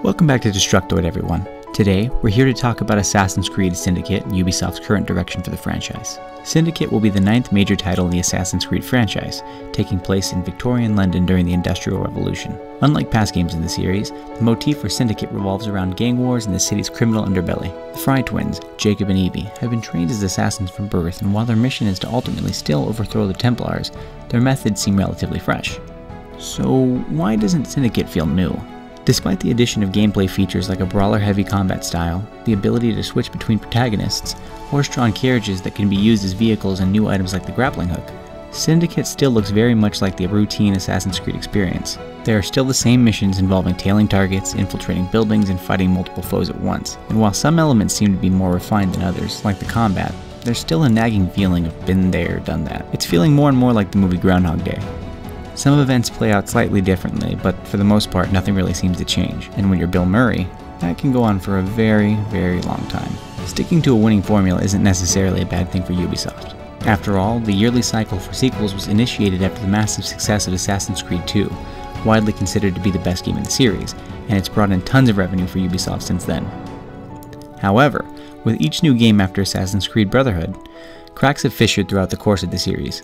Welcome back to Destructoid, everyone. Today, we're here to talk about Assassin's Creed Syndicate and Ubisoft's current direction for the franchise. Syndicate will be the 9th major title in the Assassin's Creed franchise, taking place in Victorian London during the Industrial Revolution. Unlike past games in the series, the motif for Syndicate revolves around gang wars in the city's criminal underbelly. The Fry twins, Jacob and Evie, have been trained as assassins from birth, and while their mission is to ultimately still overthrow the Templars, their methods seem relatively fresh. So why doesn't Syndicate feel new? Despite the addition of gameplay features like a brawler-heavy combat style, the ability to switch between protagonists, horse-drawn carriages that can be used as vehicles, and new items like the grappling hook, Syndicate still looks very much like the routine Assassin's Creed experience. There are still the same missions involving tailing targets, infiltrating buildings, and fighting multiple foes at once. And while some elements seem to be more refined than others, like the combat, there's still a nagging feeling of been there, done that. It's feeling more and more like the movie Groundhog Day. Some events play out slightly differently, but for the most part, nothing really seems to change. And when you're Bill Murray, that can go on for a very, very long time. Sticking to a winning formula isn't necessarily a bad thing for Ubisoft. After all, the yearly cycle for sequels was initiated after the massive success of Assassin's Creed 2, widely considered to be the best game in the series, and it's brought in tons of revenue for Ubisoft since then. However, with each new game after Assassin's Creed Brotherhood, cracks have fissured throughout the course of the series.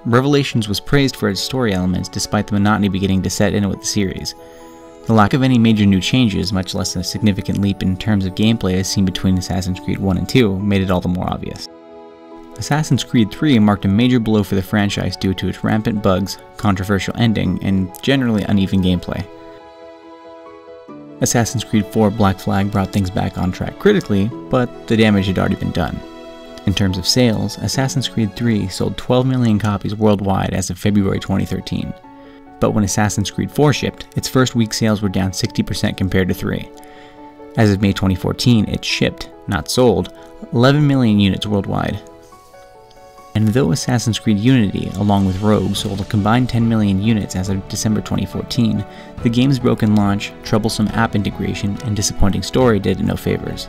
Revelations was praised for its story elements despite the monotony beginning to set in with the series. The lack of any major new changes, much less a significant leap in terms of gameplay as seen between Assassin's Creed 1 and 2, made it all the more obvious. Assassin's Creed 3 marked a major blow for the franchise due to its rampant bugs, controversial ending, and generally uneven gameplay. Assassin's Creed 4 Black Flag brought things back on track critically, but the damage had already been done. In terms of sales, Assassin's Creed 3 sold 12 million copies worldwide as of February 2013. But when Assassin's Creed 4 shipped, its first week sales were down 60% compared to 3. As of May 2014, it shipped, not sold, 11 million units worldwide. And though Assassin's Creed Unity, along with Rogue, sold a combined 10 million units as of December 2014, the game's broken launch, troublesome app integration, and disappointing story did it no favors.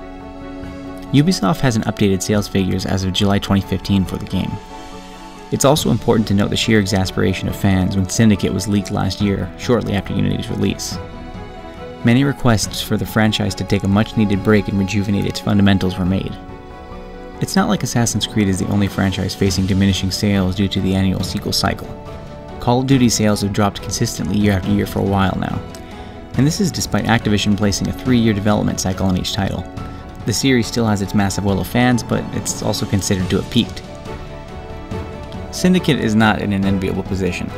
Ubisoft hasn't updated sales figures as of July 2015 for the game. It's also important to note the sheer exasperation of fans when Syndicate was leaked last year, shortly after Unity's release. Many requests for the franchise to take a much-needed break and rejuvenate its fundamentals were made. It's not like Assassin's Creed is the only franchise facing diminishing sales due to the annual sequel cycle. Call of Duty sales have dropped consistently year after year for a while now, and this is despite Activision placing a 3-year development cycle on each title. The series still has its massive well of fans, but it's also considered to have peaked. Syndicate is not in an enviable position.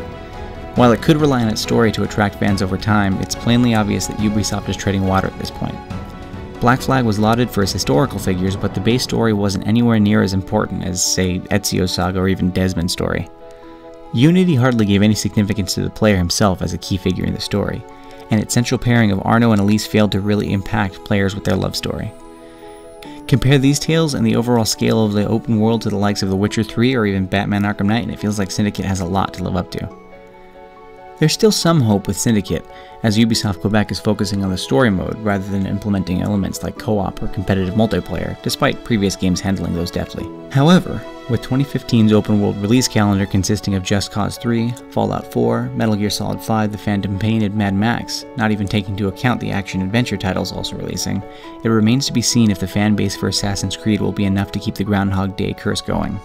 While it could rely on its story to attract fans over time, it's plainly obvious that Ubisoft is treading water at this point. Black Flag was lauded for its historical figures, but the base story wasn't anywhere near as important as, say, Ezio's saga or even Desmond's story. Unity hardly gave any significance to the player himself as a key figure in the story, and its central pairing of Arno and Elise failed to really impact players with their love story. Compare these tales and the overall scale of the open world to the likes of The Witcher 3 or even Batman Arkham Knight, and it feels like Syndicate has a lot to live up to. There's still some hope with Syndicate, as Ubisoft Quebec is focusing on the story mode rather than implementing elements like co-op or competitive multiplayer, despite previous games handling those deftly. However, with 2015's open world release calendar consisting of Just Cause 3, Fallout 4, Metal Gear Solid 5, The Phantom Pain, and Mad Max, not even taking into account the action-adventure titles also releasing, it remains to be seen if the fan base for Assassin's Creed will be enough to keep the Groundhog Day curse going.